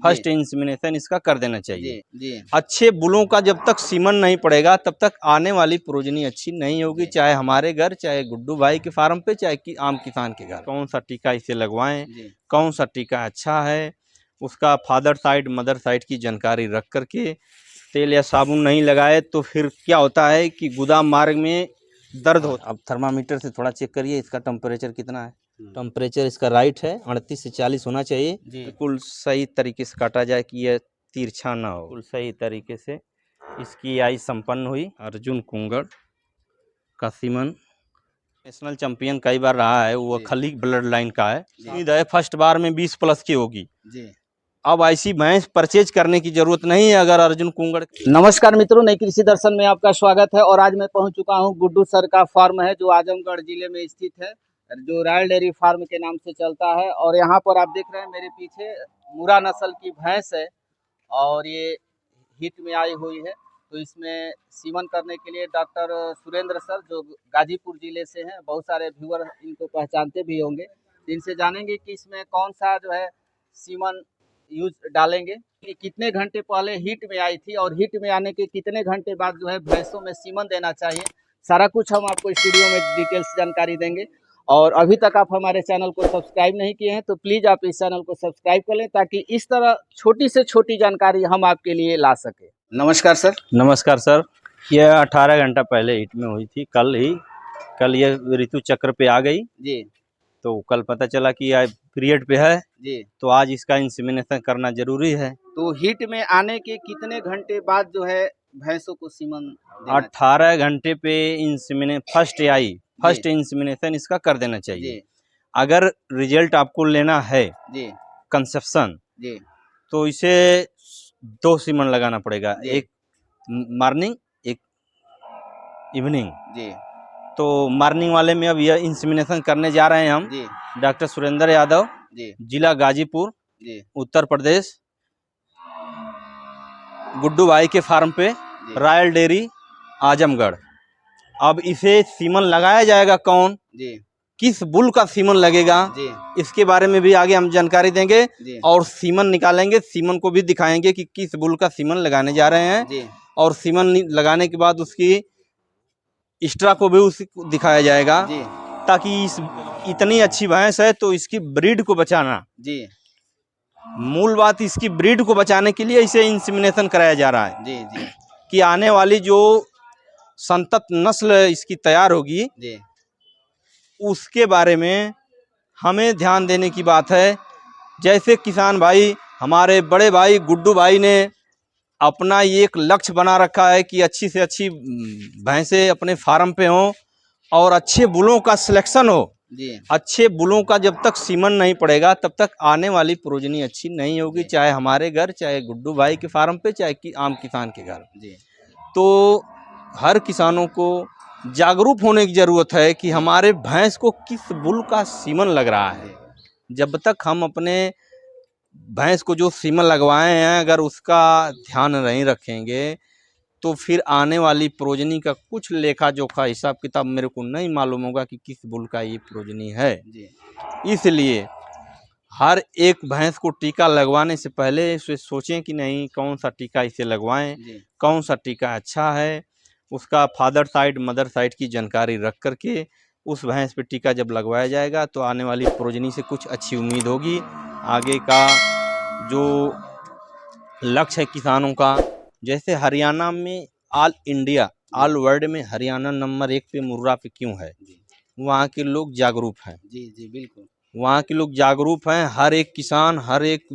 First insemination इसका कर देना चाहिए। जी। अच्छे बुलों का जब तक सीमन नहीं पड़ेगा तब तक आने वाली प्रोजनी अच्छी नहीं होगी, चाहे हमारे घर, चाहे गुड्डू भाई के फार्म पे, चाहे कि आम किसान के घर। कौन सा टीका इसे लगवाएं, कौन सा टीका अच्छा है, उसका फादर साइड मदर साइड की जानकारी रख करके तेल या साबुन नहीं लगाए तो फिर क्या होता है कि गोदाम मार्ग में दर्द होता है। अब थर्मामीटर से थोड़ा चेक करिए इसका टेम्परेचर कितना है। टेम्परेचर इसका राइट है, 38 से 40 होना चाहिए। बिल्कुल सही तरीके से काटा जाए कि यह तिरछा ना हो। बिल्कुल सही तरीके से इसकी आई संपन्न हुई। अर्जुन कुंगड़ का सीमन नेशनल चैंपियन कई बार रहा है, वो खली ब्लड लाइन का है। उम्मीद है फर्स्ट बार में 20+ की होगी। अब ऐसी भैंस परचेज करने की जरूरत नहीं है अगर अर्जुन कुंगड़। नमस्कार मित्रों, नई कृषि दर्शन में आपका स्वागत है। और आज मैं पहुंच चुका हूं गुड्डू सर का फार्म है जो आजमगढ़ जिले में स्थित है, जो रॉयल डेयरी फार्म के नाम से चलता है। और यहां पर आप देख रहे हैं मेरे पीछे मुरा नस्ल की भैंस है और ये हिट में आई हुई है। तो इसमें सीमन करने के लिए डॉक्टर सुरेंद्र सर जो गाजीपुर जिले से हैं, बहुत सारे व्यूअर इनको पहचानते भी होंगे। इनसे जानेंगे कि इसमें कौन सा जो है सीमन यूज डालेंगे, कि कितने घंटे पहले हीट में आई थी और हीट में आने के कितने घंटे बाद जो है भैंसों में सीमन देना चाहिए। सारा कुछ हम आपको इस वीडियो में डिटेल्स जानकारी देंगे। और अभी तक आप हमारे चैनल को सब्सक्राइब नहीं किए हैं तो प्लीज़ आप इस चैनल को सब्सक्राइब कर लें, ताकि इस तरह छोटी से छोटी जानकारी हम आपके लिए ला सके। नमस्कार सर। नमस्कार सर। यह 18 घंटा पहले हीट में हुई थी, कल ये ऋतु चक्र पे आ गई जी। तो कल पता चला कि यह पीरियड पे है जी, तो आज इसका इंसेमिनेशन करना जरूरी है। तो हीट में आने के कितने घंटे बाद जो है भैंसों को सीमन 18 घंटे पे फर्स्ट इंसेमिनेशन इसका कर देना चाहिए। अगर रिजल्ट आपको लेना है कंसेप्शन तो इसे 2 सीमन लगाना पड़ेगा, एक मॉर्निंग एक इवनिंग। तो मॉर्निंग वाले में अब यह इंसेमिनेशन करने जा रहे हैं हम डॉक्टर सुरेंद्र यादव, जिला गाजीपुर, उत्तर प्रदेश, गुड्डू भाई के फार्म पे, रॉयल डेयरी आजमगढ़। अब इसे सीमन लगाया जाएगा कौन, किस बुल का सीमन लगेगा, इसके बारे में भी आगे हम जानकारी देंगे। और सीमन निकालेंगे, सीमन को भी दिखाएंगे कि किस बुल का सीमन लगाने जा रहे हैं। और सीमन लगाने के बाद उसकी एक्स्ट्रा को भी उसको दिखाया जाएगा, ताकि इतनी अच्छी भैंस है तो इसकी ब्रीड को बचाना मूल बात, इसकी ब्रीड को बचाने के लिए इसे इंसेमिनेशन कराया जा रहा है कि आने वाली जो संतत नस्ल इसकी तैयार होगी उसके बारे में हमें ध्यान देने की बात है। जैसे किसान भाई, हमारे बड़े भाई गुड्डू भाई ने अपना एक लक्ष्य बना रखा है कि अच्छी से अच्छी भैंसें अपने फार्म पे हों और अच्छे बुलों का सिलेक्शन हो। अच्छे बुलों का जब तक सीमन नहीं पड़ेगा तब तक आने वाली प्रोजनी अच्छी नहीं होगी, चाहे हमारे घर, चाहे गुड्डू भाई के फार्म पे, चाहे कि आम किसान के घर। तो हर किसानों को जागरूक होने की ज़रूरत है कि हमारे भैंस को किस बुल का सीमन लग रहा है। जब तक हम अपने भैंस को जो सीमन लगवाए हैं अगर उसका ध्यान नहीं रखेंगे तो फिर आने वाली प्रोजनी का कुछ लेखा जोखा हिसाब किताब मेरे को नहीं मालूम होगा कि किस बुल का ये प्रोजनी है। इसलिए हर एक भैंस को टीका लगवाने से पहले इसे सोचें कि नहीं कौन सा टीका इसे लगवाएं, कौन सा टीका अच्छा है, उसका फादर साइड मदर साइड की जानकारी रख करके उस भैंस पे टीका जब लगवाया जाएगा तो आने वाली प्रोजनी से कुछ अच्छी उम्मीद होगी। आगे का जो लक्ष्य है किसानों का, जैसे हरियाणा में ऑल वर्ल्ड में हरियाणा नंबर 1 पे मुर्रा पे क्यों है, वहाँ के लोग जागरूक हैं। जी बिल्कुल, वहाँ वहाँ के लोग जागरूक हैं। हर एक किसान हर एक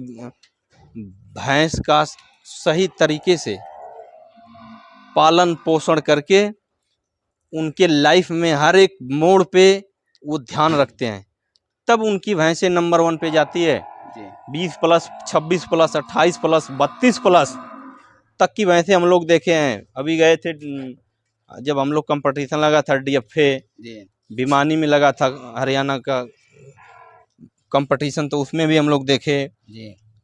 भैंस का सही तरीके से पालन पोषण करके उनके लाइफ में हर एक मोड़ पे वो ध्यान रखते हैं, तब उनकी भैंसें नंबर 1 पे जाती है। 20+, 26+, 28+, 32+ तक की भैंसें हम लोग देखे हैं। अभी गए थे जब हम लोग कंपटीशन लगा था DFA भिमानी में लगा था हरियाणा का कंपटीशन, तो उसमें भी हम लोग देखे।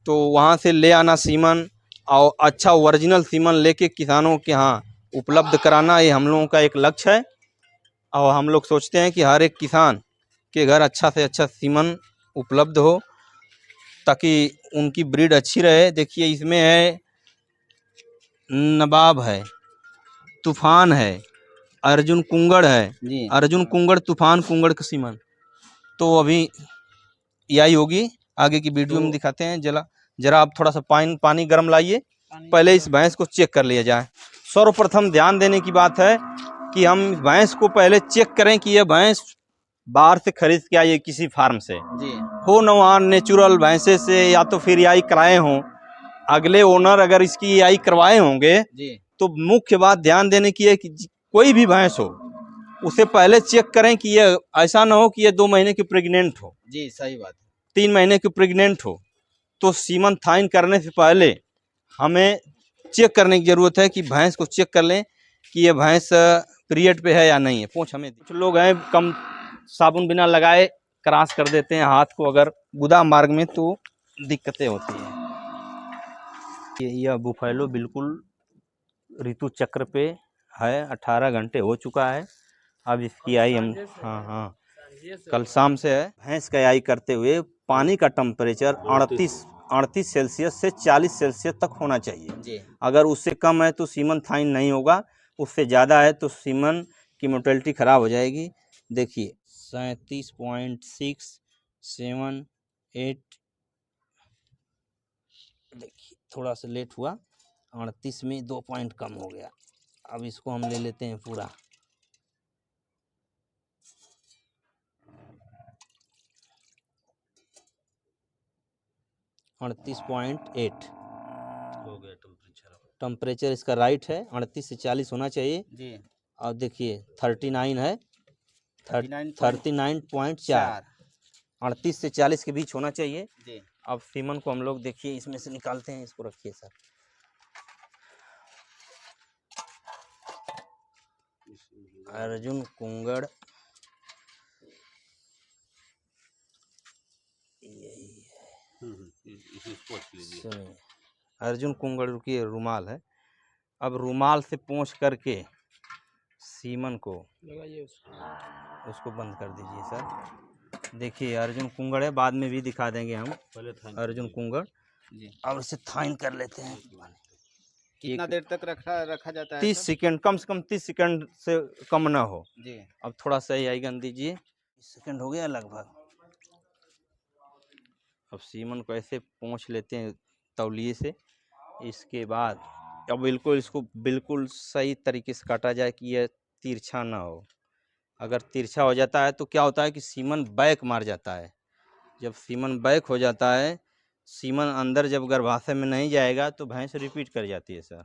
तो वहाँ से ले आना सीमन और अच्छा ओरिजिनल सीमन लेके किसानों के यहाँ उपलब्ध कराना, ये हम लोगों का एक लक्ष्य है। और हम लोग सोचते हैं कि हर एक किसान के घर अच्छा से अच्छा सीमन उपलब्ध हो। ताकि उनकी ब्रीड अच्छी रहे। देखिए इसमें है नवाब है, तूफान है, अर्जुन कुंगड़ है जी। अर्जुन कुंगड़, तूफान कुंगड़ का सीमन। तो अभी यही होगी, आगे की वीडियो में दिखाते हैं। जरा आप थोड़ा सा पानी गर्म लाइए, पहले इस भैंस को चेक कर लिया जाए। सर्वप्रथम ध्यान देने की बात है कि हम भैंस को पहले चेक करें कि यह भैंस बाहर से खरीद के आई है किसी फार्म से जी। हो नवा नेचुरल भैंसे से, या तो फिर याई कराए हों अगले ओनर, अगर इसकी याई करवाए होंगे जी। तो मुख्य बात ध्यान देने की है कि कोई भी भैंस हो उसे पहले चेक करें कि ये ऐसा ना हो कि ये 2 महीने की प्रेग्नेंट हो। जी सही बात है। 3 महीने की प्रेग्नेंट हो। तो सीमन थाइन करने से पहले हमें चेक करने की जरूरत है कि भैंस को चेक कर लें कि ये भैंस पीरियड पे है या नहीं है। पूछ हमें कुछ लोग हैं कम साबुन बिना लगाए क्रॉस कर देते हैं हाथ को, अगर गुदा मार्ग में तो दिक्कतें होती हैं। यह बुफैलो बिल्कुल ऋतु चक्र पे है, 18 घंटे हो चुका है। अब इसकी आई हम हाँ कल शाम से है। भैंस का आई करते हुए पानी का टेम्परेचर 38 सेल्सियस से 40 सेल्सियस तक होना चाहिए जी। अगर उससे कम है तो सीमन थाइन नहीं होगा, उससे ज़्यादा है तो सीमन की मोर्टेलिटी ख़राब हो जाएगी। देखिए 37.6, 7, 8, देखिए थोड़ा सा लेट हुआ, 38 में 2 पॉइंट कम हो गया। अब इसको हम ले लेते हैं पूरा। अड़तीस 38 हो गया टेम्परेचर इसका राइट है। 38 से 40 होना चाहिए जी। और देखिए 39 है, 39.4, 38 से 40 के बीच होना चाहिए जी। अब सीमन को हम लोग देखिए इसमें से निकालते हैं। इसको रखिए सर। अर्जुन कुंगड़ यही है। सुनिए अर्जुन कुंगड़ की रुमाल है। अब रुमाल से पोंछ करके सीमन को उसको बंद कर दीजिए सर। देखिए अर्जुन कुंगड़ है, बाद में भी दिखा देंगे हम अर्जुन कुंगड़ जी। अब इसे थाइन कर लेते हैं। कितना देर तक रखा जाता है? 30 सेकंड, कम से कम 30 सेकंड से कम ना हो जी। अब थोड़ा सा ही आइगन दीजिए, 30 सेकंड हो गया लगभग। अब सीमन को ऐसे पोंछ लेते हैं तौलिए से। इसके बाद अब बिल्कुल इसको बिल्कुल सही तरीके से काटा जाए कि यह तिरछा ना हो। अगर तिरछा हो जाता है तो क्या होता है कि सीमन बैक मार जाता है। जब सीमन बैक हो जाता है, सीमन अंदर जब गर्भाशय में नहीं जाएगा तो भैंस रिपीट कर जाती है सर।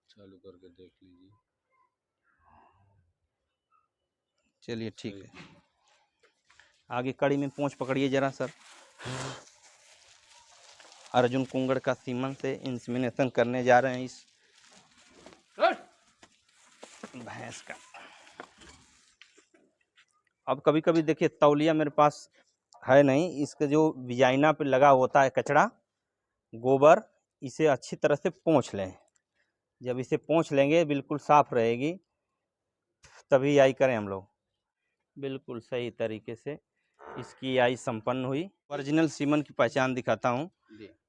चालू करके देख लीजिए। चलिए ठीक है, आगे कड़ी में पोंछ पकड़िए जरा सर। अर्जुन कुंगड़ का सीमन से इंसेमिनेशन करने जा रहे हैं इस भैंस का। अब कभी कभी देखिए तौलिया मेरे पास है नहीं, इसके जो विजाइना पे लगा होता है कचड़ा गोबर, इसे अच्छी तरह से पोंछ लें। जब इसे पोंछ लेंगे बिल्कुल साफ रहेगी तभी आई करें हम लोग। बिल्कुल सही तरीके से इसकी आई संपन्न हुई। ओरिजिनल सीमन की पहचान दिखाता हूँ।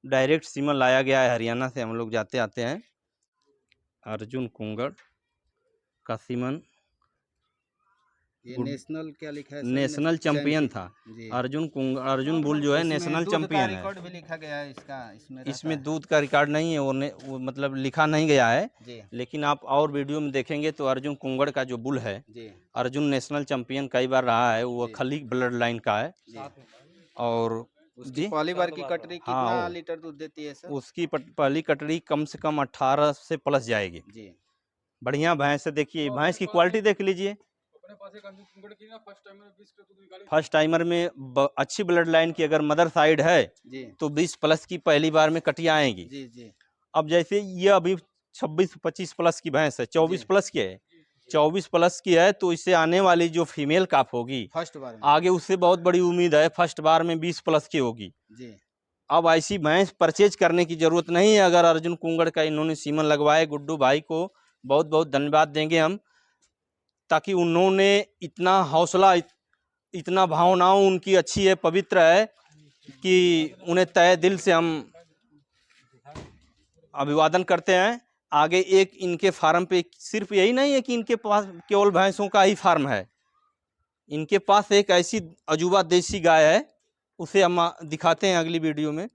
डायरेक्ट सीमन लाया गया है हरियाणा से, हम लोग जाते आते हैं। अर्जुन कुंगड़ का सीमन ये नेशनल क्या लिखा है? नेशनल चैंपियन था। अर्जुन बुल जो है नेशनल चैंपियन है। रिकॉर्ड भी लिखा गया है इसका, इसमें दूध का रिकॉर्ड नहीं है, वो मतलब लिखा नहीं गया है जी। लेकिन आप और वीडियो में देखेंगे तो अर्जुन कुंगड़ का जो बुल है जी। अर्जुन नेशनल चैंपियन कई बार रहा है, वो खली ब्लड लाइन का है। और उसकी पहली बार की कटरी कितना लीटर दूध देती है सर? उसकी पहली कटरी कम से कम 18 से प्लस जाएगी जी। बढ़िया भैंस है। देखिए भैंस की क्वालिटी देख लीजिए। फर्स्ट टाइमर में अच्छी ब्लड लाइन की अगर मदर साइड है जी। तो 20 प्लस की पहली बार में कटियां आएंगी जी जी। अब जैसे ये अभी 26-25 प्लस की भैंस है, 24 प्लस की है, 24 प्लस की है, तो इससे आने वाली जो फीमेल काफ होगी फर्स्ट बार में आगे उससे बहुत बड़ी उम्मीद है, फर्स्ट बार में 20 प्लस की होगी जी। अब ऐसी भैंस परचेज करने की जरूरत नहीं है। अगर अर्जुन कुंगड़ का इन्होंने सीमन लगवाए, गुड्डू भाई को बहुत बहुत धन्यवाद देंगे हम। ताकि उन्होंने इतना हौसला, इतना भावनाओं उनकी अच्छी है, पवित्र है कि उन्हें तहे दिल से हम अभिवादन करते हैं। आगे एक इनके फार्म पे सिर्फ यही नहीं है कि इनके पास केवल भैंसों का ही फार्म है, इनके पास एक ऐसी अजूबा देसी गाय है, उसे हम दिखाते हैं अगली वीडियो में।